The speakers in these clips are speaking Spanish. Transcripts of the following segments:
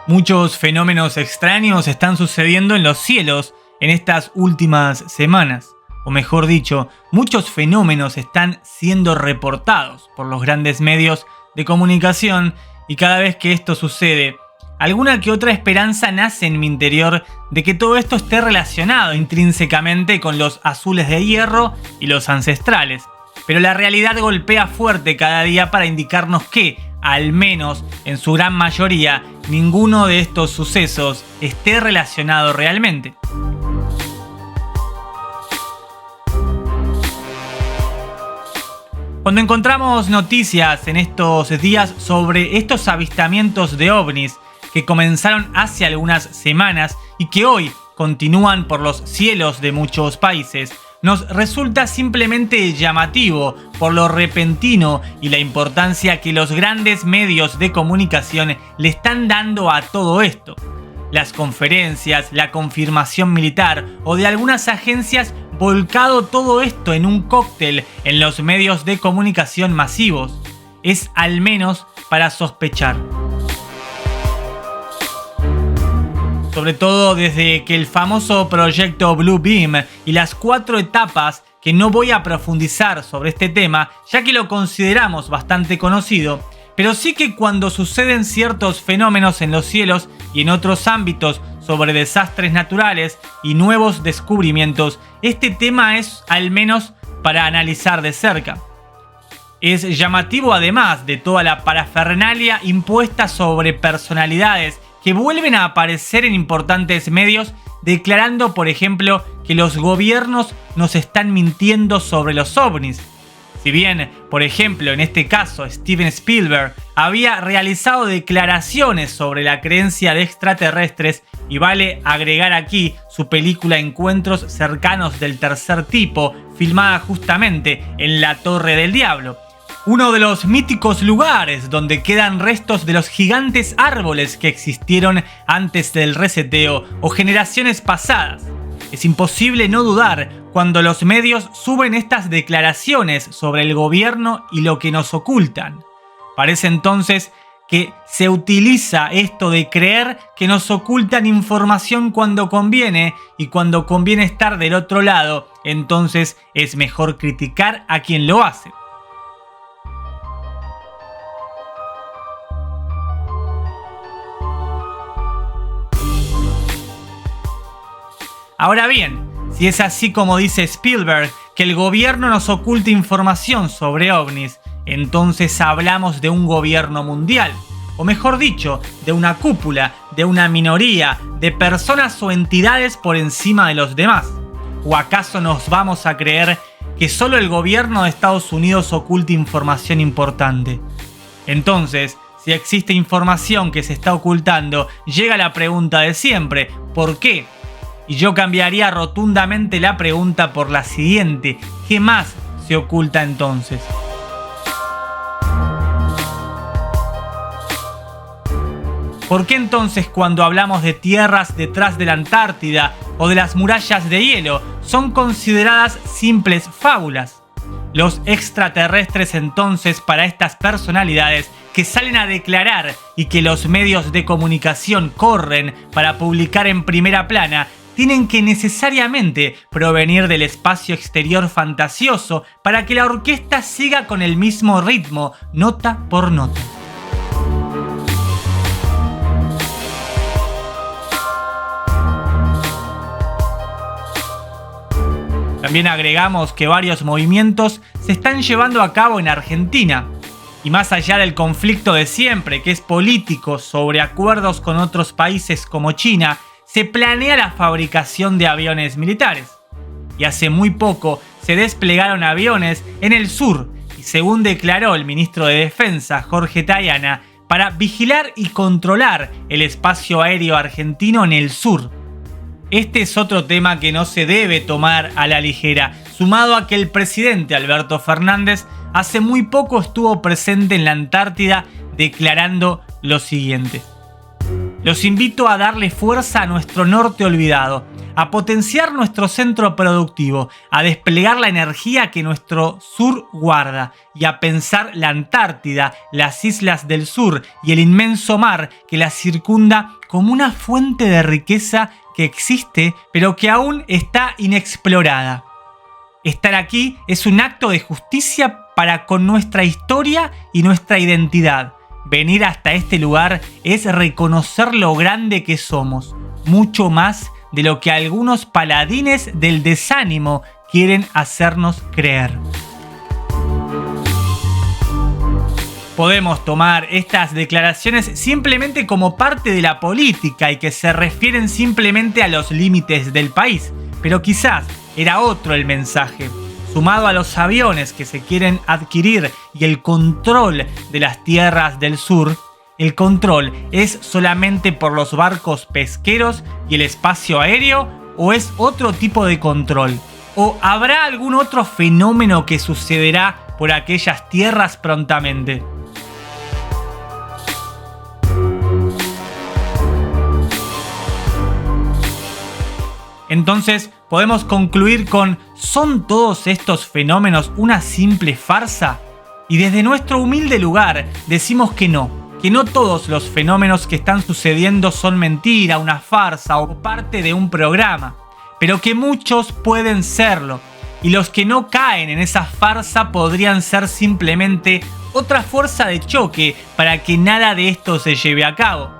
Muchos fenómenos extraños están sucediendo en los cielos en estas últimas semanas. O mejor dicho, muchos fenómenos están siendo reportados por los grandes medios de comunicación y cada vez que esto sucede, alguna que otra esperanza nace en mi interior de que todo esto esté relacionado intrínsecamente con los azules de hierro y los ancestrales. Pero la realidad golpea fuerte cada día para indicarnos que, al menos en su gran mayoría, ninguno de estos sucesos esté relacionado realmente. Cuando encontramos noticias en estos días sobre estos avistamientos de ovnis que comenzaron hace algunas semanas y que hoy continúan por los cielos de muchos países, nos resulta simplemente llamativo por lo repentino y la importancia que los grandes medios de comunicación le están dando a todo esto. Las conferencias, la confirmación militar o de algunas agencias volcado todo esto en un cóctel en los medios de comunicación masivos. Es al menos para sospechar. Sobre todo desde que el famoso proyecto Blue Beam y las 4 etapas, que no voy a profundizar sobre este tema ya que lo consideramos bastante conocido, pero sí que cuando suceden ciertos fenómenos en los cielos y en otros ámbitos sobre desastres naturales y nuevos descubrimientos, este tema es al menos para analizar de cerca. Es llamativo además de toda la parafernalia impuesta sobre personalidades que vuelven a aparecer en importantes medios declarando, por ejemplo, que los gobiernos nos están mintiendo sobre los ovnis. Si bien, por ejemplo, en este caso Steven Spielberg había realizado declaraciones sobre la creencia de extraterrestres, y vale agregar aquí su película Encuentros cercanos del tercer tipo, filmada justamente en la Torre del Diablo, uno de los míticos lugares donde quedan restos de los gigantes árboles que existieron antes del reseteo o generaciones pasadas. Es imposible no dudar cuando los medios suben estas declaraciones sobre el gobierno y lo que nos ocultan. Parece entonces que se utiliza esto de creer que nos ocultan información cuando conviene, y cuando conviene estar del otro lado, entonces es mejor criticar a quien lo hace. Ahora bien, si es así como dice Spielberg, que el gobierno nos oculta información sobre ovnis, entonces hablamos de un gobierno mundial, o mejor dicho, de una cúpula, de una minoría, de personas o entidades por encima de los demás. ¿O acaso nos vamos a creer que solo el gobierno de Estados Unidos oculta información importante? Entonces, si existe información que se está ocultando, llega la pregunta de siempre: ¿por qué? Y yo cambiaría rotundamente la pregunta por la siguiente: ¿qué más se oculta entonces? ¿Por qué entonces cuando hablamos de tierras detrás de la Antártida o de las murallas de hielo son consideradas simples fábulas? Los extraterrestres entonces, para estas personalidades que salen a declarar y que los medios de comunicación corren para publicar en primera plana, tienen que necesariamente provenir del espacio exterior fantasioso para que la orquesta siga con el mismo ritmo, nota por nota. También agregamos que varios movimientos se están llevando a cabo en Argentina. Y más allá del conflicto de siempre, que es político sobre acuerdos con otros países como China, se planea la fabricación de aviones militares. Y hace muy poco se desplegaron aviones en el sur, y según declaró el ministro de Defensa, Jorge Tayana, para vigilar y controlar el espacio aéreo argentino en el sur. Este es otro tema que no se debe tomar a la ligera, sumado a que el presidente Alberto Fernández hace muy poco estuvo presente en la Antártida declarando lo siguiente: Los invito a darle fuerza a nuestro norte olvidado, a potenciar nuestro centro productivo, a desplegar la energía que nuestro sur guarda y a pensar la Antártida, las islas del sur y el inmenso mar que la circunda como una fuente de riqueza que existe pero que aún está inexplorada. Estar aquí es un acto de justicia para con nuestra historia y nuestra identidad. Venir hasta este lugar es reconocer lo grande que somos, mucho más de lo que algunos paladines del desánimo quieren hacernos creer. Podemos tomar estas declaraciones simplemente como parte de la política y que se refieren simplemente a los límites del país, pero quizás era otro el mensaje. Sumado a los aviones que se quieren adquirir y el control de las tierras del sur, el control es solamente por los barcos pesqueros y el espacio aéreo, ¿o es otro tipo de control? ¿O habrá algún otro fenómeno que sucederá por aquellas tierras prontamente? Entonces podemos concluir con: ¿son todos estos fenómenos una simple farsa? Y desde nuestro humilde lugar decimos que no todos los fenómenos que están sucediendo son mentira, una farsa o parte de un programa, pero que muchos pueden serlo, y los que no caen en esa farsa podrían ser simplemente otra fuerza de choque para que nada de esto se lleve a cabo.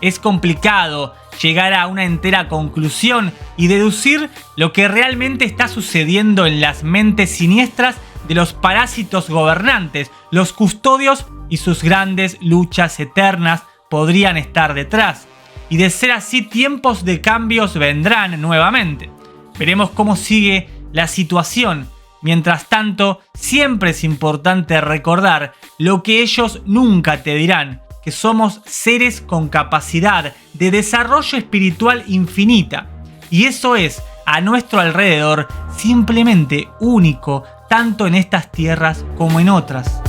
Es complicado llegar a una entera conclusión y deducir lo que realmente está sucediendo en las mentes siniestras de los parásitos gobernantes. Los custodios y sus grandes luchas eternas podrían estar detrás. Y de ser así, tiempos de cambios vendrán nuevamente. Veremos cómo sigue la situación. Mientras tanto, siempre es importante recordar lo que ellos nunca te dirán: que somos seres con capacidad de desarrollo espiritual infinita. Y eso es, a nuestro alrededor, simplemente único, tanto en estas tierras como en otras.